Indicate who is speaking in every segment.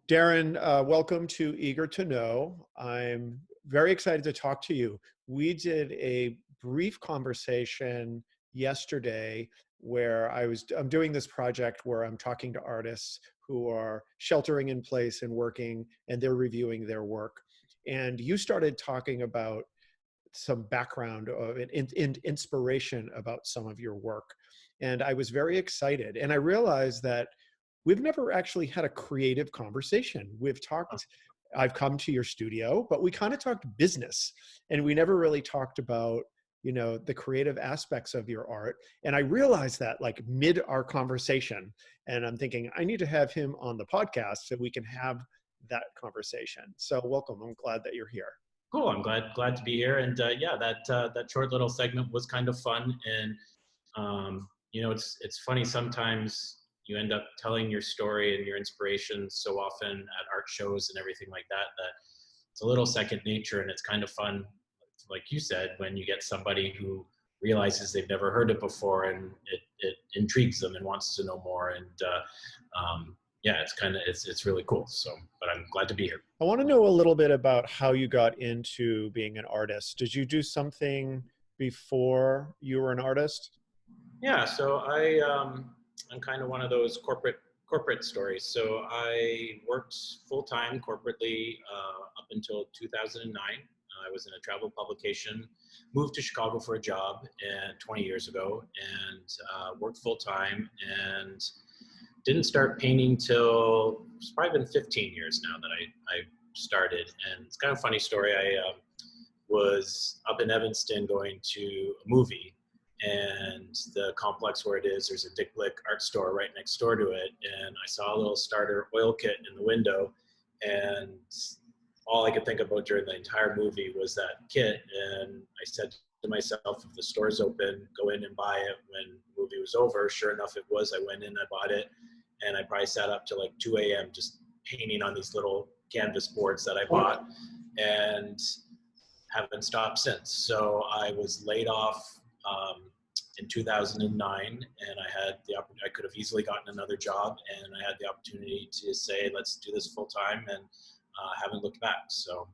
Speaker 1: Darren, welcome to Eager to Know. I'm very excited to talk to you. We did a brief conversation yesterday where I'm doing this project where I'm talking to artists who are sheltering in place and working, and they're reviewing their work. And you started talking about some background of inspiration about some of your work. And I was very excited. And I realized that we've never actually had a creative conversation. I've come to your studio, but we kind of talked business, and we never really talked about, the creative aspects of your art. And I realized that like mid our conversation, and I'm thinking I need to have him on the podcast so we can have that conversation. So welcome. I'm glad that you're here.
Speaker 2: Cool. I'm glad to be here. And yeah, that short little segment was kind of fun. And it's funny sometimes you end up telling your story and your inspiration so often at art shows and everything like that it's a little second nature, and it's kind of fun, like you said, when you get somebody who realizes they've never heard it before and it intrigues them and wants to know more. And yeah, it's really cool. So, but I'm glad to be here.
Speaker 1: I want to know a little bit about how you got into being an artist. Did you do something before you were an artist?
Speaker 2: Yeah, so I'm kind of one of those corporate stories. So I worked full-time corporately up until 2009. I was in a travel publication, moved to Chicago for a job 20 years ago, and worked full-time, and didn't start painting till it's probably been 15 years now that I started. And it's kind of a funny story. I was up in Evanston going to a movie, and the complex where it is, there's a Dick Blick art store right next door to it. And I saw a little starter oil kit in the window, and all I could think about during the entire movie was that kit. And I said to myself, if the store's open, go in and buy it. When the movie was over, sure enough, it was. I went in, I bought it, and I probably sat up till like 2 a.m. just painting on these little canvas boards that I bought, and haven't stopped since. So I was laid off in 2009, and I could have easily gotten another job, and I had the opportunity to say, let's do this full time, and haven't looked back. So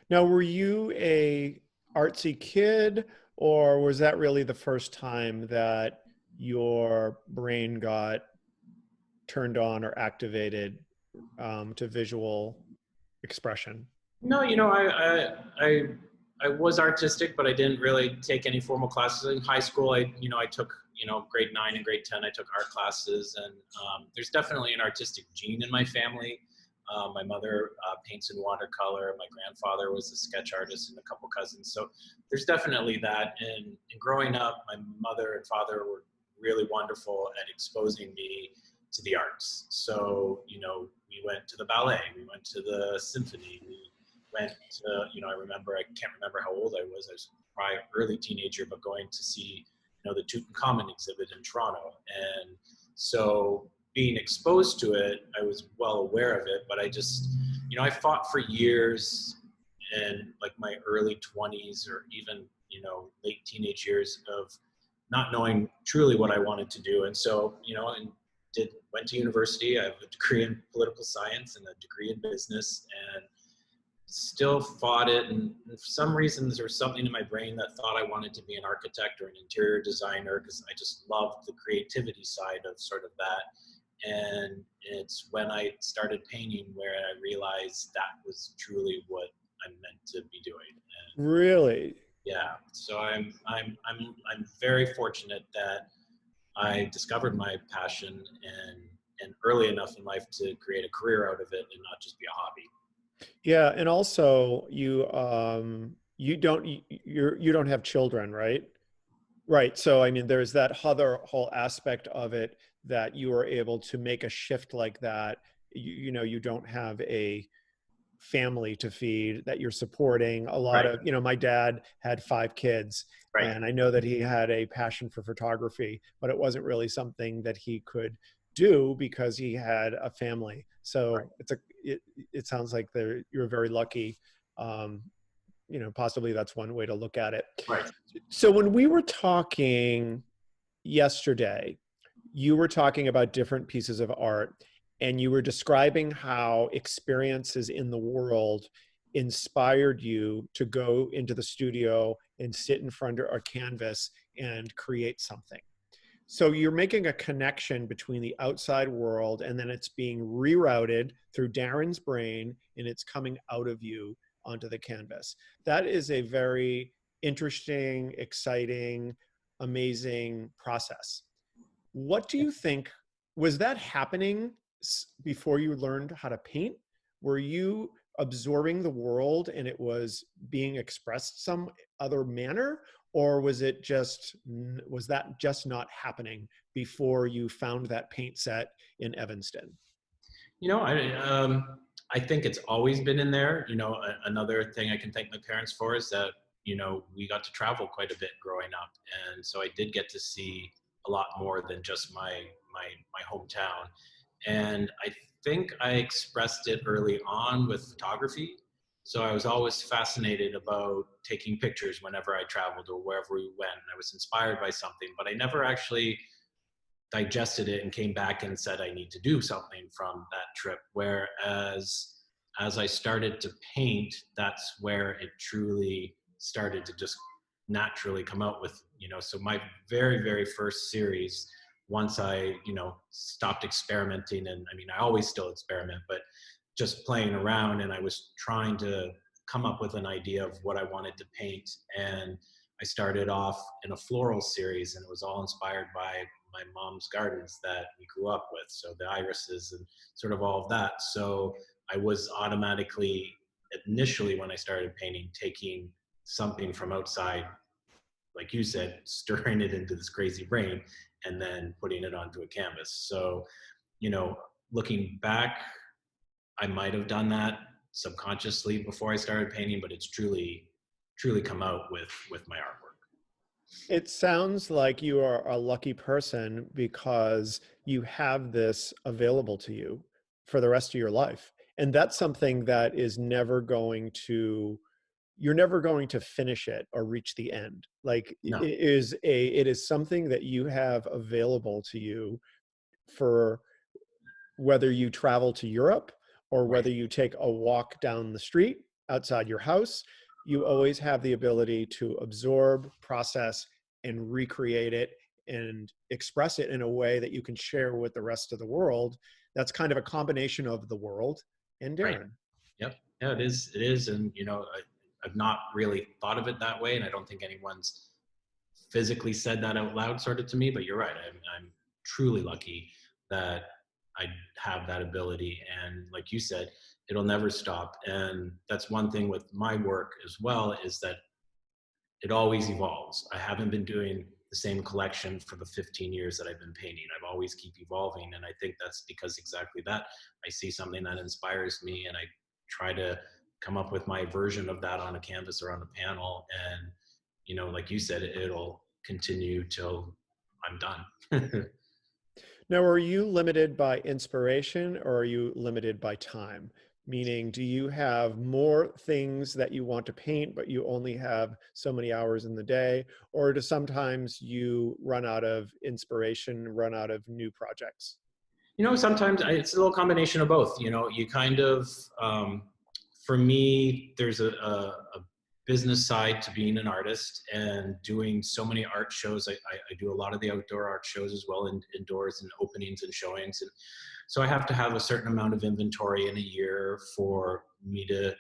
Speaker 1: now, were you a artsy kid, or was that really the first time that your brain got turned on or activated to visual expression?
Speaker 2: No, I was artistic, but I didn't really take any formal classes. In high school, I took, grade 9 and grade 10, I took art classes, and there's definitely an artistic gene in my family. My mother paints in watercolor. My grandfather was a sketch artist, and a couple cousins. So there's definitely that. And growing up, my mother and father were really wonderful at exposing me to the arts. So, we went to the ballet, we went to the symphony, we went to, I can't remember how old I was probably early teenager, but going to see, the Tutankhamun exhibit in Toronto. And so being exposed to it, I was well aware of it, but I just, I fought for years in like my early 20s or even, late teenage years of not knowing truly what I wanted to do. And so, went to university. I have a degree in political science and a degree in business, and still fought it. And for some reason, there was something in my brain that thought I wanted to be an architect or an interior designer, because I just loved the creativity side of sort of that. And it's when I started painting where I realized that was truly what I'm meant to be doing. And
Speaker 1: really?
Speaker 2: Yeah. So I'm very fortunate that I discovered my passion and early enough in life to create a career out of it and not just be a hobby.
Speaker 1: Yeah, and also you don't have children, right? Right. So I mean, there's that other whole aspect of it that you are able to make a shift like that. You don't have a family to feed that you're supporting. A lot
Speaker 2: Right.
Speaker 1: of, my dad had 5 kids,
Speaker 2: Right.
Speaker 1: and I know that he had a passion for photography, but it wasn't really something that he could do because he had a family. So
Speaker 2: Right.
Speaker 1: it sounds like you're very lucky. Possibly that's one way to look at it.
Speaker 2: Right.
Speaker 1: So when we were talking yesterday, you were talking about different pieces of art, and you were describing how experiences in the world inspired you to go into the studio and sit in front of a canvas and create something. So you're making a connection between the outside world, and then it's being rerouted through Darren's brain, and it's coming out of you onto the canvas. That is a very interesting, exciting, amazing process. What do you think, was that happening before you learned how to paint? Were you absorbing the world and it was being expressed some other manner? Or was it just, was that just not happening before you found that paint set in Evanston?
Speaker 2: You know, I think it's always been in there. You know, another thing I can thank my parents for is that, you know, we got to travel quite a bit growing up. And so I did get to see a lot more than just my hometown. And I think I expressed it early on with photography. So I was always fascinated about taking pictures whenever I traveled or wherever we went. I was inspired by something, but I never actually digested it and came back and said I need to do something from that trip. Whereas as I started to paint, that's where it truly started to just naturally come out with, you know, so my very first series, once I, you know, stopped experimenting, and I mean, I always still experiment, but just playing around, and I was trying to come up with an idea of what I wanted to paint. And I started off in a floral series, and it was all inspired by my mom's gardens that we grew up with. So the irises and sort of all of that. So I was automatically, initially when I started painting, taking something from outside, like you said, stirring it into this crazy brain and then putting it onto a canvas. So, you know, looking back, I might have done that subconsciously before I started painting, but it's truly come out with my artwork.
Speaker 1: It sounds like you are a lucky person because you have this available to you for the rest of your life. And that's something that is never going to, you're never going to finish it or reach the end. Like
Speaker 2: No,
Speaker 1: it is something that you have available to you for whether you travel to Europe or
Speaker 2: right,
Speaker 1: whether you take a walk down the street outside your house, you always have the ability to absorb, process, and recreate it and express it in a way that you can share with the rest of the world. That's kind of a combination of the world and
Speaker 2: right.
Speaker 1: Darren.
Speaker 2: Yep. Yeah, it is. It is. And, you know, I've not really thought of it that way. And I don't think anyone's physically said that out loud sort of to me, but you're right. I'm truly lucky that I have that ability. And like you said, it'll never stop. And that's one thing with my work as well, is that it always evolves. I haven't been doing the same collection for the 15 years that I've been painting. I've always keep evolving. And I think that's because exactly that. I see something that inspires me and I try to come up with my version of that on a canvas or on a panel. And, you know, like you said, it'll continue till I'm done.
Speaker 1: Now, are you limited by inspiration or are you limited by time? Meaning, do you have more things that you want to paint, but you only have so many hours in the day? Or do sometimes you run out of inspiration, run out of new projects?
Speaker 2: You know, sometimes it's a little combination of both. You know, you kind of, for me, there's a business side to being an artist and doing so many art shows. I do a lot of the outdoor art shows as well, and indoors and openings and showings. And so I have to have a certain amount of inventory in a year for me to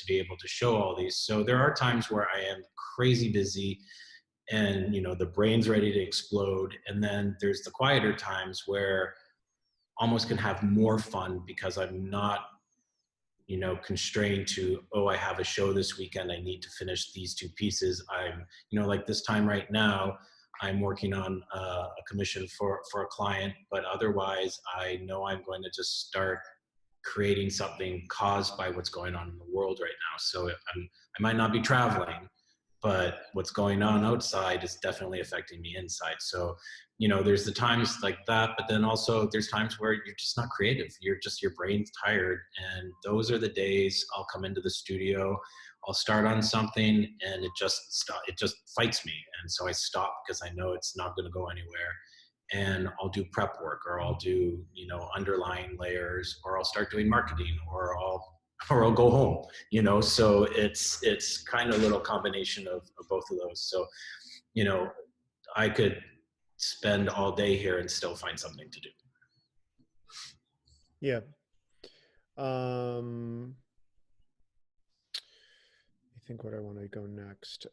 Speaker 2: be able to show all these. So there are times where I am crazy busy and, you know, the brain's ready to explode. And then there's the quieter times where almost can have more fun because I'm not, you know, constrained to, oh, I have a show this weekend, I need to finish these two pieces. I'm, you know, like this time right now, I'm working on a commission for a client, but otherwise I know I'm going to just start creating something caused by what's going on in the world right now. So I might not be traveling, but what's going on outside is definitely affecting me inside. So, you know, there's the times like that, but then also there's times where you're just not creative. Your brain's tired. And those are the days I'll come into the studio, I'll start on something and it just fights me. And so I stop because I know it's not going to go anywhere. and I'll do prep work, or I'll do, you know, underlying layers, or I'll start doing marketing, or I'll go home, you know. So it's kind of a little combination of both of those. So, you know, I could spend all day here and still find something to do.
Speaker 1: Yeah. I think what I want to go next.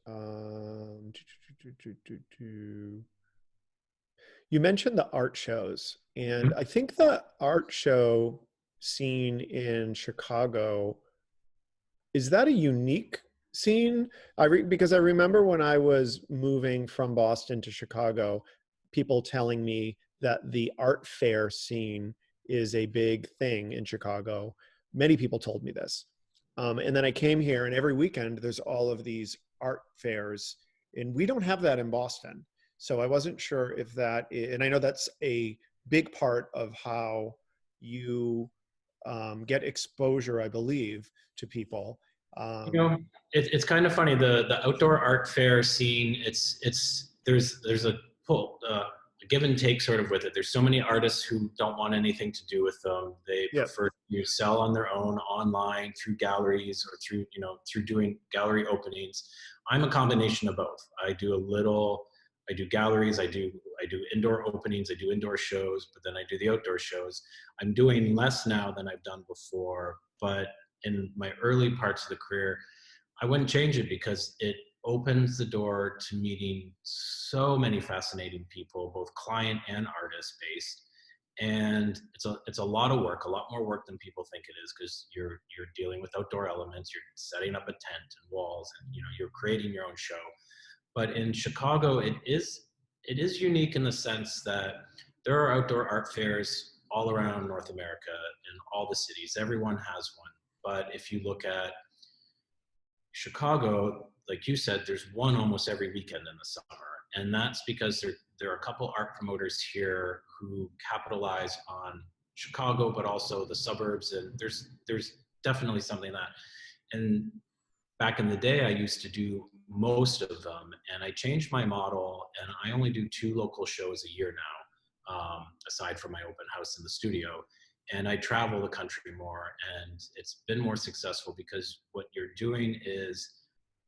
Speaker 1: You mentioned the art shows, and I think the art show scene in Chicago, is that a unique scene? Because I remember when I was moving from Boston to Chicago, people telling me that the art fair scene is a big thing in Chicago. Many people told me this. And then I came here, and every weekend there's all of these art fairs, and we don't have that in Boston. So I wasn't sure if that, and I know that's a big part of how you get exposure, I believe, to people.
Speaker 2: You know, it's kind of funny, the outdoor art fair scene. There's a pull, a give and take sort of with it. There's so many artists who don't want anything to do with them. They
Speaker 1: Yeah.
Speaker 2: prefer to sell on their own, online, through galleries, or through, you know, through doing gallery openings. I'm a combination of both. I do galleries, I do indoor openings, I do indoor shows, but then I do the outdoor shows. I'm doing less now than I've done before, but in my early parts of the career, I wouldn't change it, because it opens the door to meeting so many fascinating people, both client and artist based. And it's a lot of work, a lot more work than people think it is, because you're dealing with outdoor elements, you're setting up a tent and walls, and, you know, you're creating your own show. But in Chicago, it is unique in the sense that there are outdoor art fairs all around North America, in all the cities. Everyone has one. But if you look at Chicago, like you said, there's one almost every weekend in the summer. And that's because there are a couple art promoters here who capitalize on Chicago, but also the suburbs. And there's definitely something that, and back in the day, I used to do most of them, and I changed my model, and I only do 2 local shows a year now, aside from my open house in the studio. And I travel the country more, and it's been more successful, because what you're doing is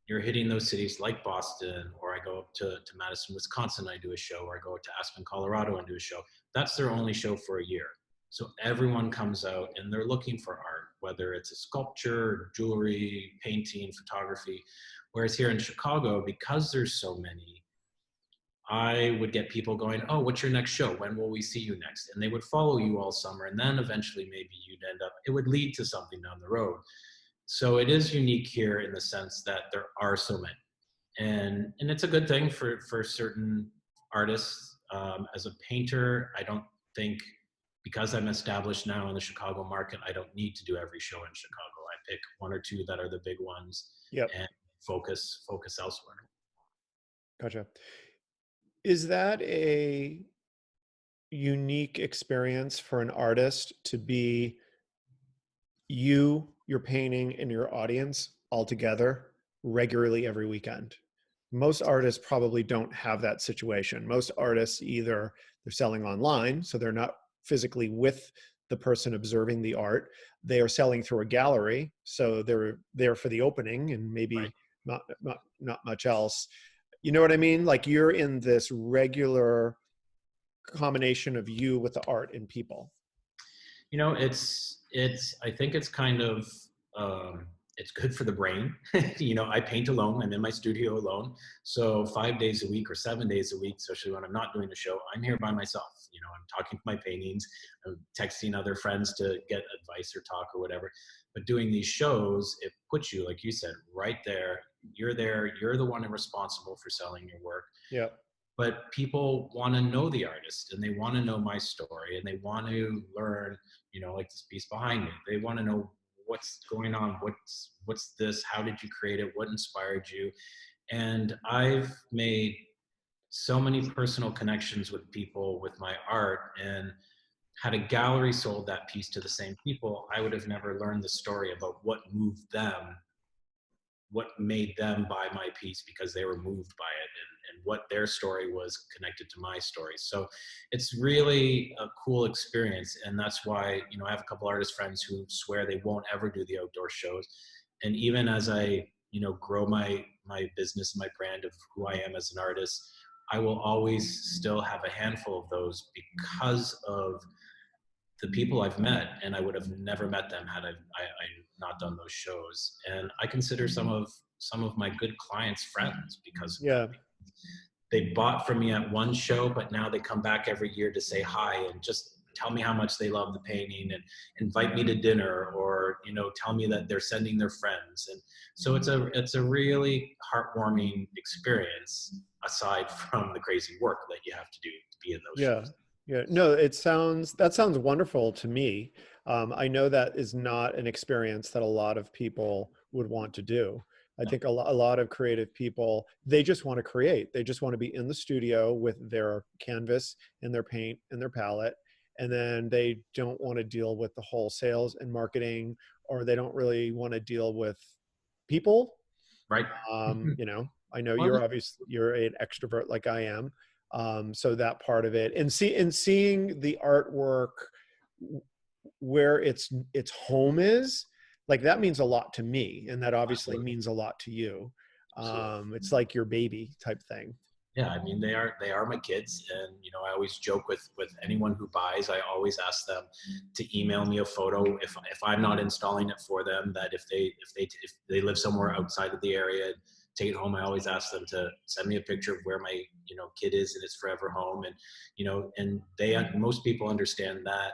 Speaker 2: you're hitting those cities like Boston, or I go up to Madison, Wisconsin, I do a show, or I go to Aspen, Colorado, and do a show. That's their only show for a year. So everyone comes out and they're looking for art, whether it's a sculpture, jewelry, painting, photography. Whereas here in Chicago, because there's so many, I would get people going, oh, what's your next show? When will we see you next? And they would follow you all summer. And then eventually maybe you'd end up, it would lead to something down the road. So it is unique here in the sense that there are so many. And it's a good thing for certain artists. As a painter, I don't think, because I'm established now in the Chicago market, I don't need to do every show in Chicago. I pick 1 or 2 that are the big ones,
Speaker 1: Yep.
Speaker 2: and focus elsewhere.
Speaker 1: Gotcha. Is that a unique experience for an artist to be you, your painting, and your audience all together regularly every weekend? Most artists probably don't have that situation. Most artists, either they're selling online, so they're not physically with the person observing the art. They are selling through a gallery, so they're there for the opening and maybe
Speaker 2: Right.
Speaker 1: not much else. You know what I mean? Like, you're in this regular combination of you with the art and people.
Speaker 2: You know, I think it's kind of, it's good for the brain. You know, I paint alone. I'm in my studio alone. So 5 days a week or 7 days a week, especially when I'm not doing a show, I'm here by myself. You know, I'm talking to my paintings, I'm texting other friends to get advice or talk or whatever. But doing these shows, it puts you, like you said, right there. You're there. You're the one responsible for selling your work.
Speaker 1: Yeah.
Speaker 2: But people want to know the artist, and they want to know my story, and they want to learn, you know, like this piece behind me. They want to know what's going on, what's this, how did you create it, what inspired you. And I've made so many personal connections with people with my art, and had a gallery sold that piece to the same people, I would have never learned the story about what moved them, what made them buy my piece, because they were moved by it. what their story was connected to my story. So it's really a cool experience. And that's why, you know, I have a couple artist friends who swear they won't ever do the outdoor shows. And even as I, you know, grow my business, my brand of who I am as an artist, I will always still have a handful of those because of the people I've met, and I would have never met them had I not done those shows. And I consider some of my good clients friends because of that.
Speaker 1: Yeah.
Speaker 2: They bought from me at one show, but now they come back every year to say hi and just tell me how much they love the painting and invite me to dinner, or, you know, tell me that they're sending their friends. And so it's a really heartwarming experience aside from the crazy work that you have to do to be in those
Speaker 1: Yeah.
Speaker 2: shows.
Speaker 1: Yeah. No, that sounds wonderful to me. I know that is not an experience that a lot of people would want to do. I think a lot of creative people, they just want to create. They just want to be in the studio with their canvas and their paint and their palette. And then they don't want to deal with the whole sales and marketing, or they don't really want to deal with people.
Speaker 2: Right.
Speaker 1: You know, I know
Speaker 2: Well,
Speaker 1: you're an extrovert like I am. So that part of it, and seeing the artwork where its home is, like, that means a lot to me, and that obviously
Speaker 2: absolutely.
Speaker 1: means a lot to you.
Speaker 2: Absolutely.
Speaker 1: It's like your baby type thing.
Speaker 2: Yeah, I mean, they are my kids, and you know, I always joke with anyone who buys. I always ask them to email me a photo if I'm not installing it for them. That if they live somewhere outside of the area, take it home. I always ask them to send me a picture of where my, you know, kid is in his forever home. And you know, and most people understand that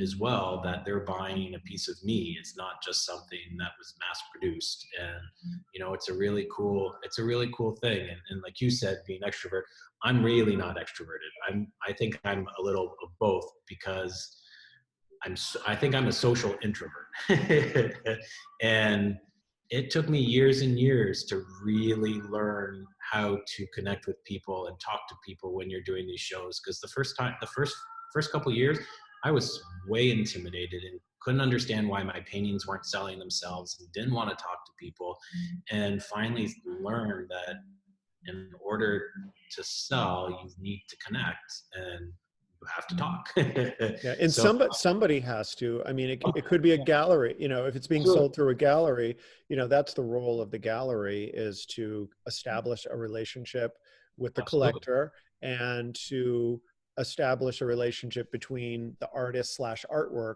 Speaker 2: as well, that they're buying a piece of me. It's not just something that was mass produced. And you know, it's a really cool thing. And like you said, being extrovert, I'm really not extroverted. I think I'm a little of both, because I think I'm a social introvert. And it took me years and years to really learn how to connect with people and talk to people when you're doing these shows. Because the first couple of years, I was way intimidated and couldn't understand why my paintings weren't selling themselves and didn't want to talk to people. And finally learned that in order to sell, you need to connect and you have to talk.
Speaker 1: Yeah, and
Speaker 2: So,
Speaker 1: somebody has to. I mean, it could be a gallery. You know, if it's being
Speaker 2: absolutely.
Speaker 1: sold through a gallery, you know, that's the role of the gallery, is to establish a relationship with the
Speaker 2: Absolutely.
Speaker 1: collector, and to establish a relationship between the artist slash artwork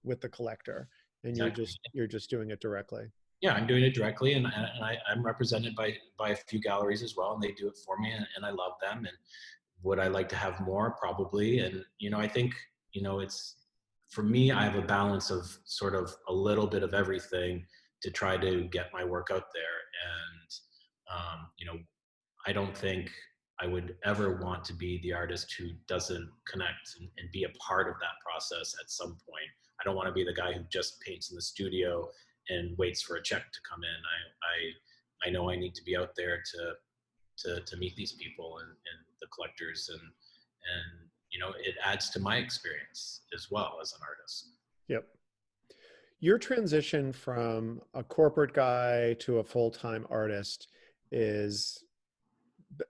Speaker 1: with the collector. And
Speaker 2: Exactly.
Speaker 1: you're just doing it directly.
Speaker 2: Yeah, I'm doing it directly, and I'm represented by a few galleries as well, and they do it for me, and I love them. And would I like to have more? Probably. And you know, I think, you know, it's, for me, I have a balance of sort of a little bit of everything to try to get my work out there. And you know, I don't think I would ever want to be the artist who doesn't connect and be a part of that process at some point. I don't want to be the guy who just paints in the studio and waits for a check to come in. I know I need to be out there to meet these people and the collectors, and you know, it adds to my experience as well as an artist.
Speaker 1: Yep. Your transition from a corporate guy to a full-time artist is,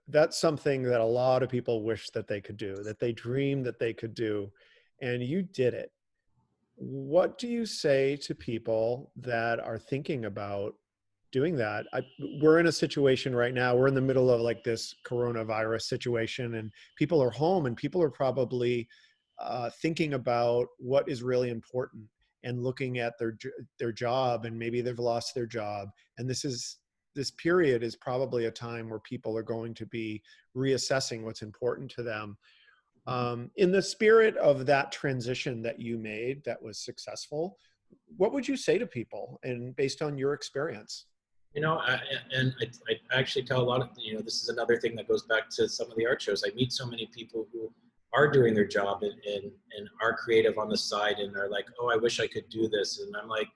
Speaker 1: that's something that a lot of people wish that they could do, that they dream that they could do, and you did it. What do you say to people that are thinking about doing that? We're in a situation right now, we're in the middle of like this coronavirus situation, and people are home, and people are probably thinking about what is really important, and looking at their job, and maybe they've lost their job. And this period is probably a time where people are going to be reassessing what's important to them. In the spirit of that transition that you made that was successful, what would you say to people, and based on your experience?
Speaker 2: You know, I actually tell a lot of, you know, this is another thing that goes back to some of the art shows. I meet so many people who are doing their job and are creative on the side, and are like, oh, I wish I could do this. And I'm like,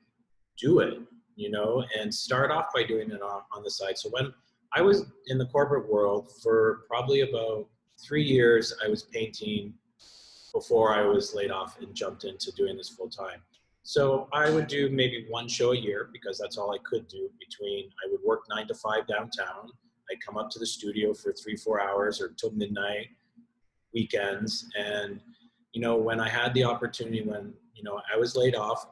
Speaker 2: do it, you know, and start off by doing it on the side. So when I was in the corporate world for probably about 3 years, I was painting before I was laid off and jumped into doing this full time. So I would do maybe one show a year because that's all I could do between, I would work 9 to 5 downtown. I'd come up to the studio for 3-4 hours or till midnight, weekends. And, you know, when I had the opportunity, when, you know, I was laid off,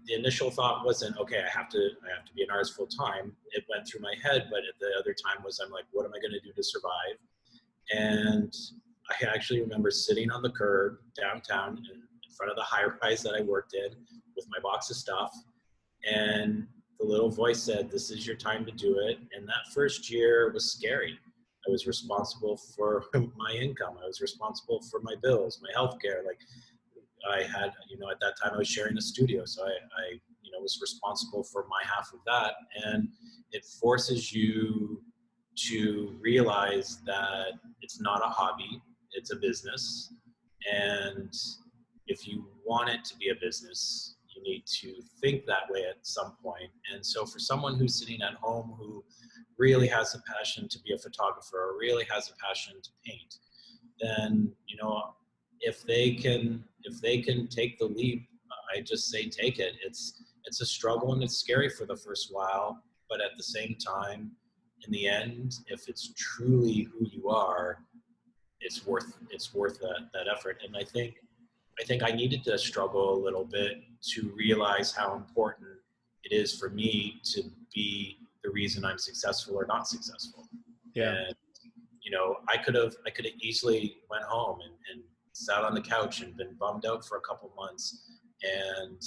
Speaker 2: the initial thought wasn't, okay, I have to be an artist full time. It went through my head, but at the other time was, I'm like, what am I going to do to survive? And I actually remember sitting on the curb downtown in front of the high rise that I worked in with my box of stuff. And the little voice said, this is your time to do it. And that first year was scary. I was responsible for my income. I was responsible for my bills, my healthcare. Like, I had, you know, at that time I was sharing a studio. So I, you know, was responsible for my half of that. And it forces you to realize that it's not a hobby, it's a business. And if you want it to be a business, you need to think that way at some point. And so for someone who's sitting at home who really has a passion to be a photographer or really has a passion to paint, then, you know, if they can take the leap, I just say take it. It's a struggle and it's scary for the first while, but at the same time, in the end, if it's truly who you are, it's worth that effort. And I think I needed to struggle a little bit to realize how important it is for me to be the reason I'm successful or not successful.
Speaker 1: Yeah.
Speaker 2: And, you know, I could have easily went home and sat on the couch and been bummed out for a couple months. And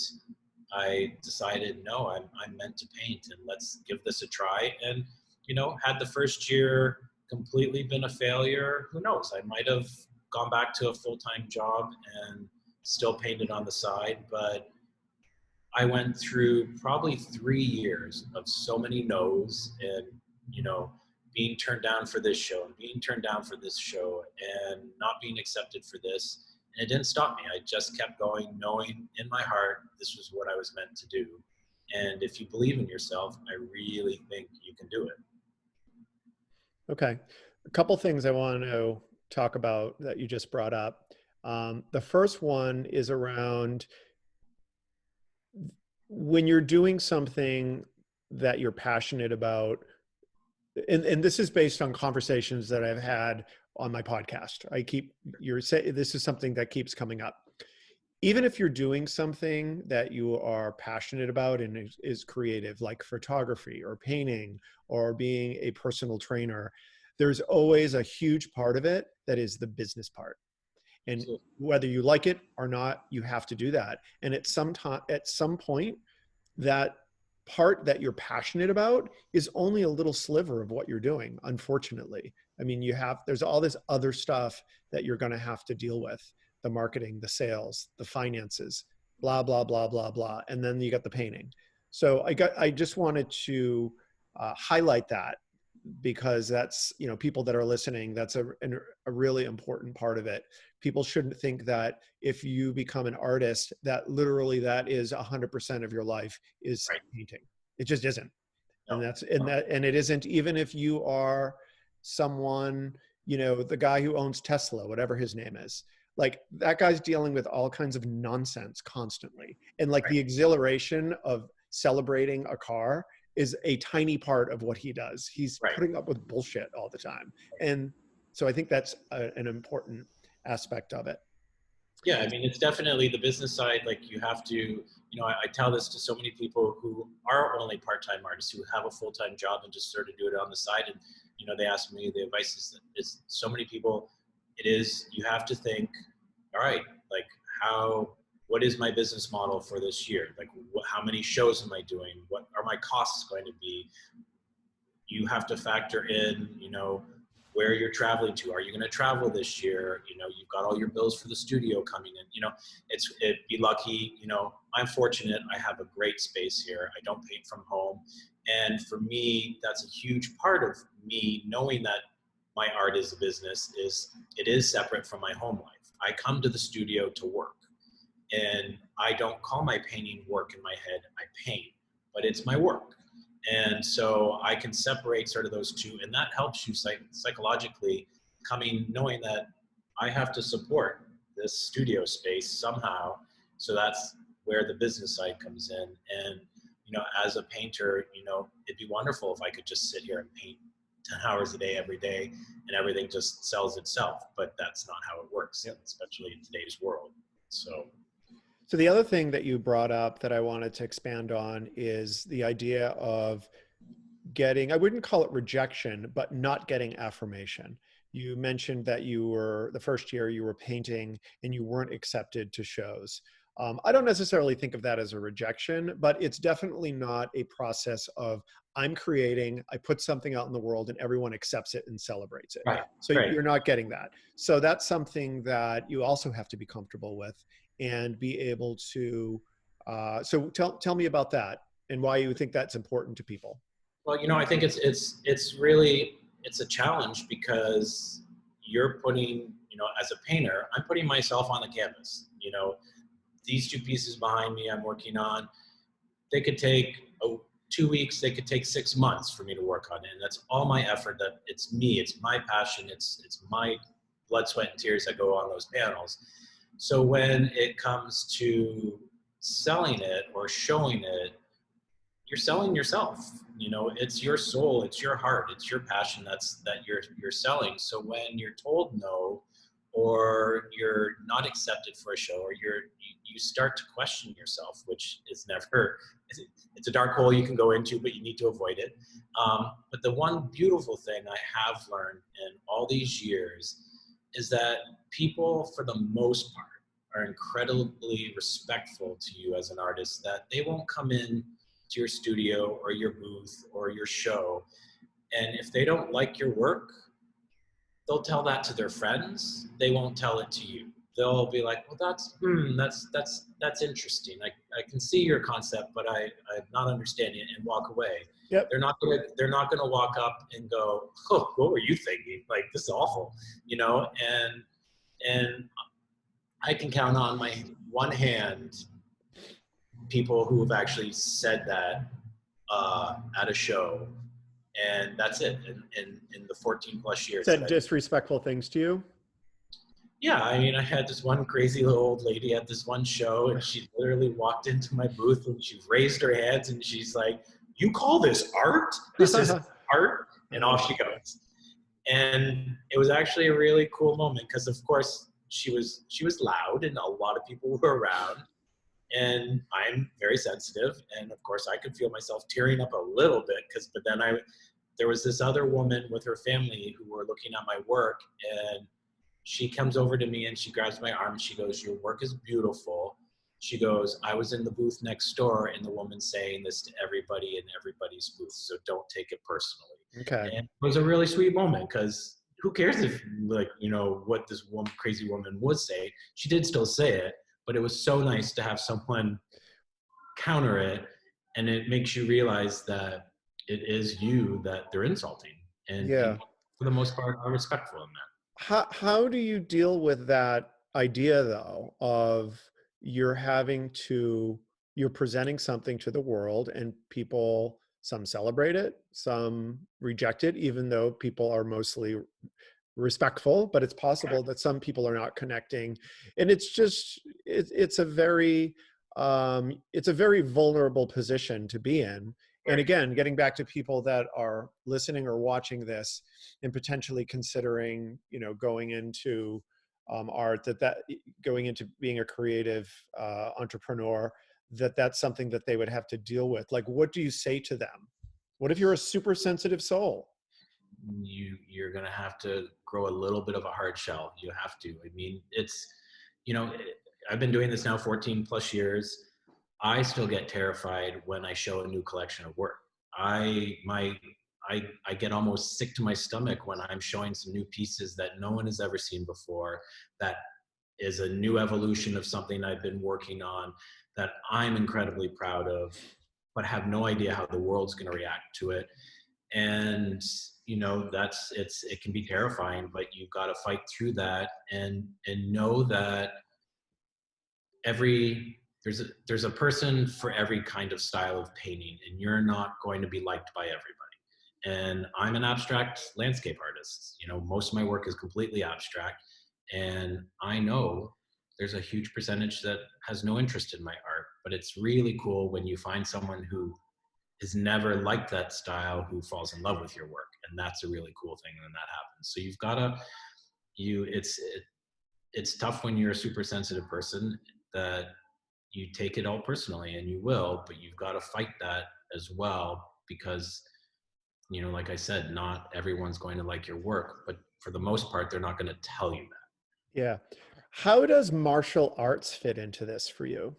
Speaker 2: I decided, no, I'm meant to paint and let's give this a try. And, you know, had the first year completely been a failure, who knows? I might have gone back to a full-time job and still painted on the side. But I went through probably 3 years of so many no's and, you know, being turned down for this show and being turned down for this show and not being accepted for this. And it didn't stop me. I just kept going, knowing in my heart this was what I was meant to do. And if you believe in yourself, I really think you can do it.
Speaker 1: Okay. A couple things I want to talk about that you just brought up. The first one is around when you're doing something that you're passionate about, and this is based on conversations that I've had on my podcast. This is something that keeps coming up. Even if you're doing something that you are passionate about and is creative, like photography or painting or being a personal trainer, there's always a huge part of it that is the business part. And whether you like it or not, you have to do that. And at some point, that part that you're passionate about is only a little sliver of what you're doing, unfortunately. I mean, there's all this other stuff that you're going to have to deal with: the marketing, the sales, the finances, blah, blah, blah, blah, blah. And then you got the painting. So I just wanted to highlight that, because that's, you know, people that are listening, that's a really important part of it. People shouldn't think that if you become an artist, that literally that is 100% of your life is painting. It just isn't. No. And it isn't, even if you are someone, you know, the guy who owns Tesla, whatever his name is, like, that guy's dealing with all kinds of nonsense constantly. And like the exhilaration of celebrating a car is a tiny part of what he does. He's putting up with bullshit all the time. And so I think that's an important aspect of it.
Speaker 2: Yeah, I mean, it's definitely the business side. Like, you have to, you know, I tell this to so many people who are only part-time artists, who have a full-time job and just sort of do it on the side. And, you know, they ask me, the advice is so many people, you have to think, all right, like, what is my business model for this year? Like, how many shows am I doing? What are my costs going to be? You have to factor in, you know, where you're traveling to. Are you going to travel this year? You know, you've got all your bills for the studio coming in. You know, be lucky. You know, I'm fortunate. I have a great space here. I don't paint from home. And for me, that's a huge part of me knowing that my art is a business. It is separate from my home life. I come to the studio to work. And I don't call my painting work in my head. I paint, but it's my work. And so I can separate sort of those two, and that helps you psychologically knowing that I have to support this studio space somehow. So that's where the business side comes in. And, you know, as a painter, you know, it'd be wonderful if I could just sit here and paint 10 hours a day, every day, and everything just sells itself. But that's not how it works,
Speaker 1: Yep.
Speaker 2: especially in today's world. So
Speaker 1: So the other thing that you brought up that I wanted to expand on is the idea of getting, I wouldn't call it rejection, but not getting affirmation. You mentioned that you were, the first year you were painting and you weren't accepted to shows. I don't necessarily think of that as a rejection, but it's definitely not a process of I'm creating, I put something out in the world and everyone accepts it and celebrates it.
Speaker 2: right,
Speaker 1: So
Speaker 2: right.
Speaker 1: you're not getting that. So that's something that you also have to be comfortable with and be able to, so tell me about that and why you think that's important to people.
Speaker 2: Well, I think it's really, it's a challenge because you're putting, as a painter, I'm putting myself on the canvas. These two pieces behind me I'm working on, they could take 2 weeks, they could take 6 months for me to work on it. And that's all my effort. That it's me, it's my passion, it's my blood, sweat, and tears that go on those panels. So when it comes to selling it or showing it, you're selling yourself. It's your soul, it's your heart, it's your passion that you're selling. So when you're told no, or you're not accepted for a show, or you start to question yourself, which is never, it's a dark hole you can go into, but you need to avoid it. But the one beautiful thing I have learned in all these years is that people, for the most part, are incredibly respectful to you as an artist, that they won't come in to your studio or your booth or your show, and if they don't like your work, they'll tell that to their friends. They won't tell it to you. They'll be like, well, that's interesting. I can see your concept, but I'm not understanding it, and walk away.
Speaker 1: Yep.
Speaker 2: They're not gonna walk up and go, oh, what were you thinking? Like, this is awful, and I can count on my one hand people who have actually said that at a show, and that's it. In the 14 plus years.
Speaker 1: Said disrespectful things to you?
Speaker 2: Yeah, I had this one crazy little old lady at this one show, and she literally walked into my booth and she raised her hands and she's like, "You call this art? This is art?" And off she goes. And it was actually a really cool moment because, of course, she was loud and a lot of people were around. And I'm very sensitive, and of course I could feel myself tearing up a little bit but then there was this other woman with her family who were looking at my work, and she comes over to me and she grabs my arm and she goes, "Your work is beautiful." She goes, "I was in the booth next door and the woman's saying this to everybody in everybody's booth, so don't take it personally."
Speaker 1: Okay.
Speaker 2: And it was a really sweet moment because who cares if, what this crazy woman would say? She did still say it, but it was so nice to have someone counter it, and it makes you realize that it is you that they're insulting, and
Speaker 1: Yeah.
Speaker 2: people, for the most part, are respectful in that.
Speaker 1: How do you deal with that idea though of you're presenting something to the world and people, some celebrate it, some reject it, even though people are mostly respectful, but it's possible that some people are not connecting, and it's a very vulnerable position to be in. And again, getting back to people that are listening or watching this and potentially considering, going into art, going into being a creative entrepreneur, that's something that they would have to deal with. Like, what do you say to them? What if you're a super sensitive soul?
Speaker 2: You're going to have to grow a little bit of a hard shell. You have to. I mean, it's, I've been doing this now 14 plus years. I still get terrified when I show a new collection of work. I get almost sick to my stomach when I'm showing some new pieces that no one has ever seen before, that is a new evolution of something I've been working on that I'm incredibly proud of, but have no idea how the world's going to react to it. And it can be terrifying, but you've got to fight through that and know that there's a person for every kind of style of painting, and you're not going to be liked by everybody. And I'm an abstract landscape artist. Most of my work is completely abstract, and I know there's a huge percentage that has no interest in my art, but it's really cool when you find someone who has never liked that style who falls in love with your work. And that's a really cool thing when that happens. So you've got to, it's tough when you're a super sensitive person that you take it all personally, and you will, but you've got to fight that as well, because, you know, like I said, not everyone's going to like your work, but for the most part, they're not going to tell you
Speaker 1: Yeah. How does martial arts fit into this for you?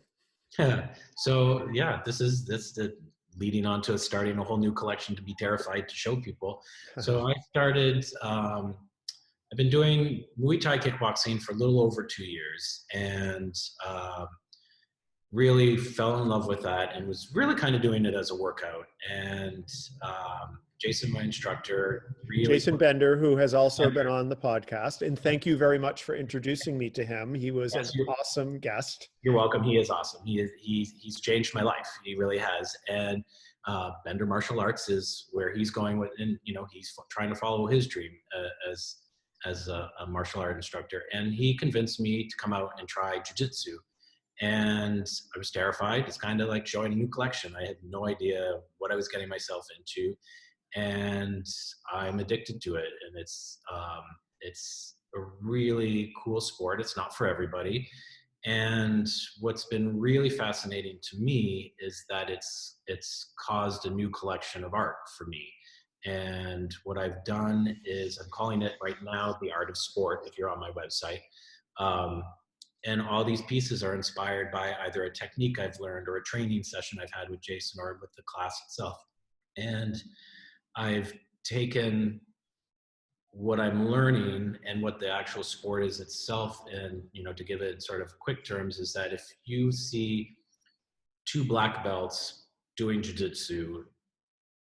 Speaker 2: that. So yeah, this the leading on to starting a whole new collection to be terrified to show people. So I started, I've been doing Muay Thai kickboxing for a little over 2 years, and really fell in love with that, and was really kind of doing it as a workout. And Jason, my instructor, really
Speaker 1: Jason Bender, who has also been on the podcast, and thank you very much for introducing me to him. He was an awesome guest.
Speaker 2: You're welcome. He is awesome. He's changed my life. He really has. And Bender Martial Arts is where he's going with, and you know, he's trying to follow his dream as a martial art instructor. And he convinced me to come out and try jiu-jitsu. And I was terrified. It's kind of like showing a new collection. I had no idea what I was getting myself into, and I'm addicted to it. And it's a really cool sport. It's not for everybody. And what's been really fascinating to me is that it's caused a new collection of art for me. And what I've done is, I'm calling it right now The Art of Sport, if you're on my website. And all these pieces are inspired by either a technique I've learned or a training session I've had with Jason or with the class itself. And I've taken what I'm learning and what the actual sport is itself. And, you know, to give it sort of quick terms, is that if you see two black belts doing jiu-jitsu,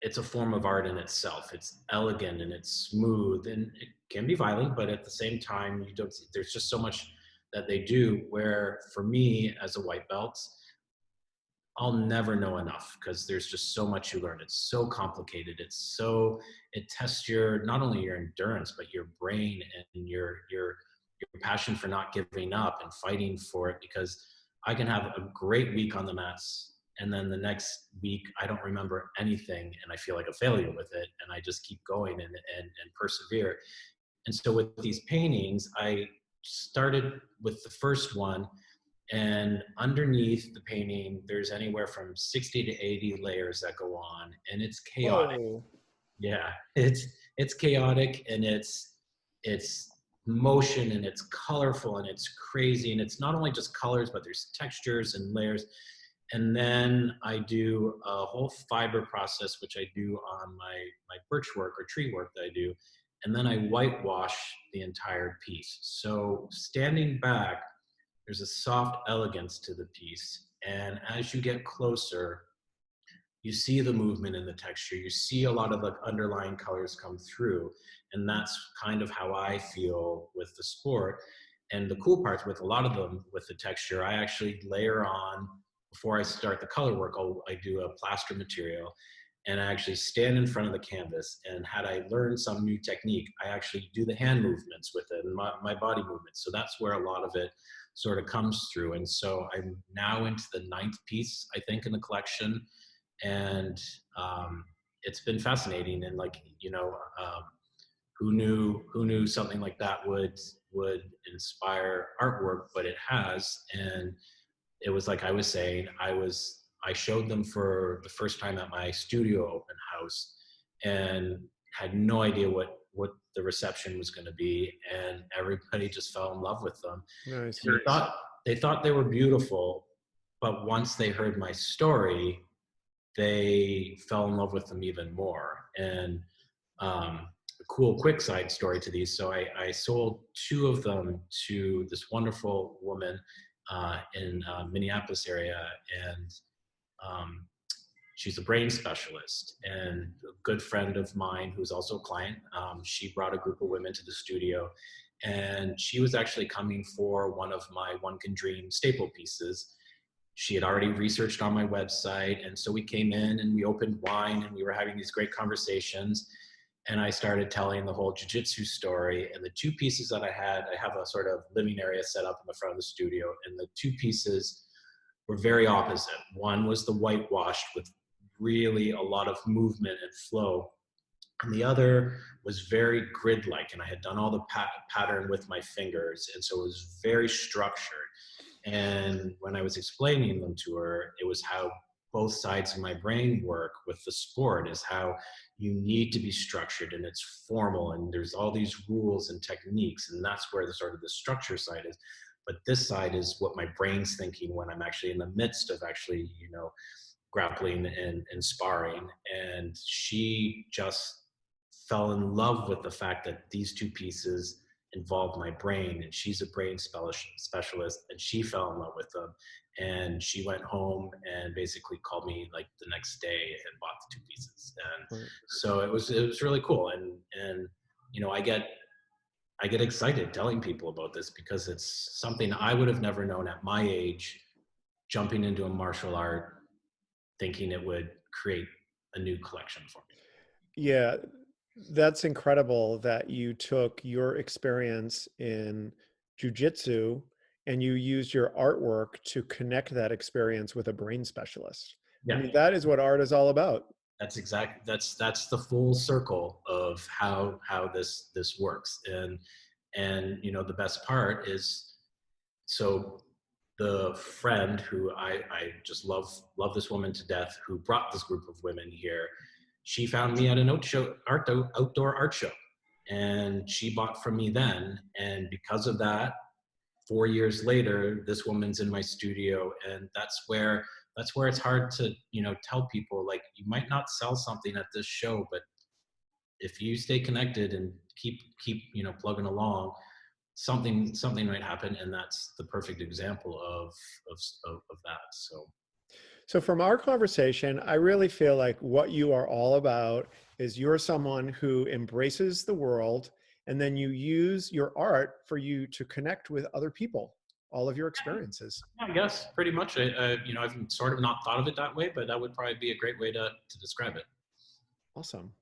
Speaker 2: it's a form of art in itself. It's elegant and it's smooth, and it can be violent, but at the same time, there's just so much that they do, where for me as a white belt, I'll never know enough, because there's just so much you learn. It's so complicated. It tests not only your endurance, but your brain and your passion for not giving up and fighting for it. Because I can have a great week on the mats, and then the next week I don't remember anything, and I feel like a failure with it, and I just keep going and persevere. And so with these paintings, I started with the first one, and underneath the painting, there's anywhere from 60 to 80 layers that go on, and it's chaotic.
Speaker 1: Whoa.
Speaker 2: Yeah, it's chaotic, and it's motion, and it's colorful, and it's crazy, and it's not only just colors, but there's textures and layers. And then I do a whole fiber process, which I do on my birch work or tree work that I do. And then I whitewash the entire piece. So standing back, there's a soft elegance to the piece. And as you get closer, you see the movement in the texture. You see a lot of the underlying colors come through. And that's kind of how I feel with the sport. And the cool part with a lot of them, with the texture, I actually layer on, before I start the color work, I do a plaster material. And I actually stand in front of the canvas, and had I learned some new technique, I actually do the hand movements with it and my body movements. So that's where a lot of it sort of comes through. And so I'm now into the 9th piece, I think, in the collection. And it's been fascinating. And like, you know, who knew something like that would inspire artwork, but it has. And it was like I was saying, I showed them for the first time at my studio open house, and had no idea what the reception was going to be, and everybody just fell in love with them.
Speaker 1: Nice.
Speaker 2: They thought they were beautiful, but once they heard my story, they fell in love with them even more. And a cool quick side story to these. So I sold 2 of them to this wonderful woman in Minneapolis area, and she's a brain specialist and a good friend of mine who's also a client. She brought a group of women to the studio, and she was actually coming for one of my One Can Dream staple pieces. She had already researched on my website, and so we came in and we opened wine, and we were having these great conversations. And I started telling the whole jiu-jitsu story. And the 2 pieces that I have a sort of living area set up in the front of the studio, and the 2 pieces were very opposite. One was the whitewashed with really a lot of movement and flow. and the other was very grid-like, and I had done all the pattern with my fingers, and so it was very structured. And when I was explaining them to her, it was how both sides of my brain work with the sport, is how you need to be structured and it's formal and there's all these rules and techniques, and that's where the sort of the structure side is. But this side is what my brain's thinking when I'm actually in the midst of actually, grappling and sparring. And she just fell in love with the fact that these two pieces involved my brain, and she's a brain specialist, and she fell in love with them. And she went home and basically called me like the next day and bought the two pieces. And
Speaker 1: Right.
Speaker 2: so it was really cool. And I get excited telling people about this because it's something I would have never known at my age, jumping into a martial art thinking it would create a new collection for me.
Speaker 1: Yeah, that's incredible that you took your experience in jujitsu and you used your artwork to connect that experience with a brain specialist. I
Speaker 2: Yeah,
Speaker 1: mean, that is what art is all about.
Speaker 2: that's the full circle of how this works. And the best part is, so the friend who I just love this woman to death, who brought this group of women here, she found me at an outdoor art show, and she bought from me then. And because of that, 4 years later, this woman's in my studio. And that's where it's hard to tell people, like, you might not sell something at this show, but if you stay connected and keep plugging along, something might happen. And that's the perfect example of that. So
Speaker 1: So, from our conversation, I really feel like what you are all about is you're someone who embraces the world, and then you use your art for you to connect with other people, all of your experiences.
Speaker 2: I guess pretty much, I've sort of not thought of it that way, but that would probably be a great way to describe it.
Speaker 1: Awesome.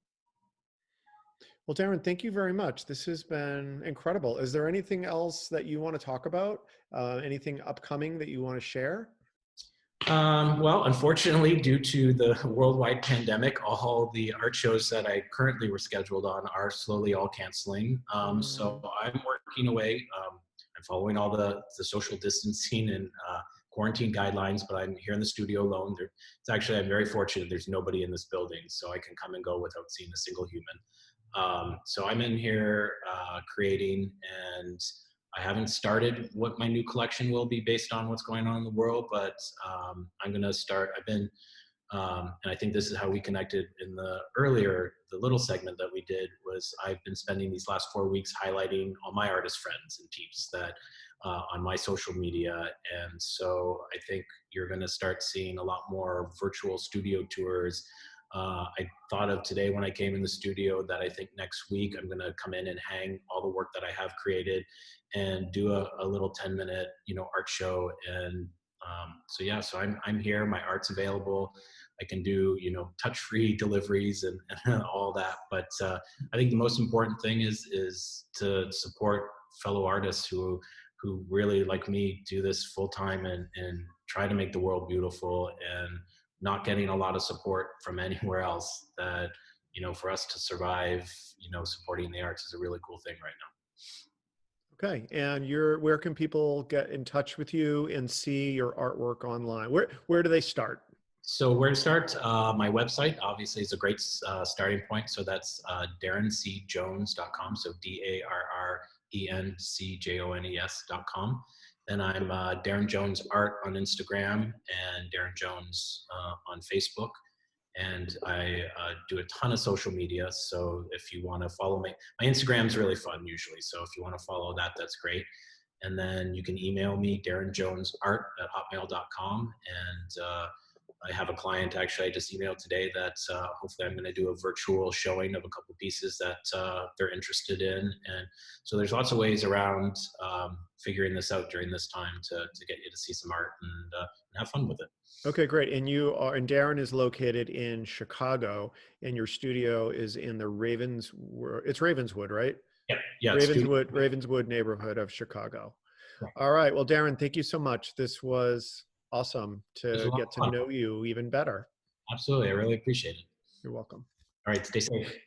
Speaker 1: Well, Darren, thank you very much. This has been incredible. Is there anything else that you want to talk about? Anything upcoming that you want to share?
Speaker 2: Well, unfortunately, due to the worldwide pandemic, all the art shows that I currently were scheduled on are slowly all canceling. So I'm working away. I'm following all the social distancing and quarantine guidelines, but I'm here in the studio alone. I'm very fortunate. There's nobody in this building, so I can come and go without seeing a single human. So I'm in here creating, and I haven't started what my new collection will be based on what's going on in the world, but I'm going to start. And I think this is how we connected in the little segment that we did, was I've been spending these last 4 weeks highlighting all my artist friends and peeps that on my social media. And so I think you're going to start seeing a lot more virtual studio tours. I thought of today when I came in the studio that I think next week I'm going to come in and hang all the work that I have created and do a little 10-minute, art show. And so I'm here. My art's available. I can do, touch-free deliveries and all that. But I think the most important thing is to support fellow artists who really, like me, do this full time and try to make the world beautiful, and not getting a lot of support from anywhere else. That, for us to survive, supporting the arts is a really cool thing right now.
Speaker 1: Okay, and where can people get in touch with you and see your artwork online? Where do they start?
Speaker 2: So where to start? My website obviously is a great starting point. So that's darrencjones.com. So DARRENCJONES.com. Then I'm Darren Jones Art on Instagram and Darren Jones on Facebook. And I do a ton of social media. So if you want to follow me, my Instagram's really fun usually. So if you want to follow that, that's great. And then you can email me, darrenjonesart@hotmail.com. And I have a client, actually, I just emailed today that hopefully I'm going to do a virtual showing of a couple pieces that they're interested in. And so there's lots of ways around figuring this out during this time to get you to see some art and have fun with it.
Speaker 1: Okay, great. And Darren is located in Chicago, and your studio is in the it's Ravenswood, right?
Speaker 2: Yeah, yeah.
Speaker 1: Ravenswood neighborhood of Chicago.
Speaker 2: Right.
Speaker 1: All right. Well, Darren, thank you so much. This was awesome to get to
Speaker 2: fun.
Speaker 1: know you even better.
Speaker 2: Absolutely. I really appreciate it.
Speaker 1: You're welcome.
Speaker 2: All right. Stay safe.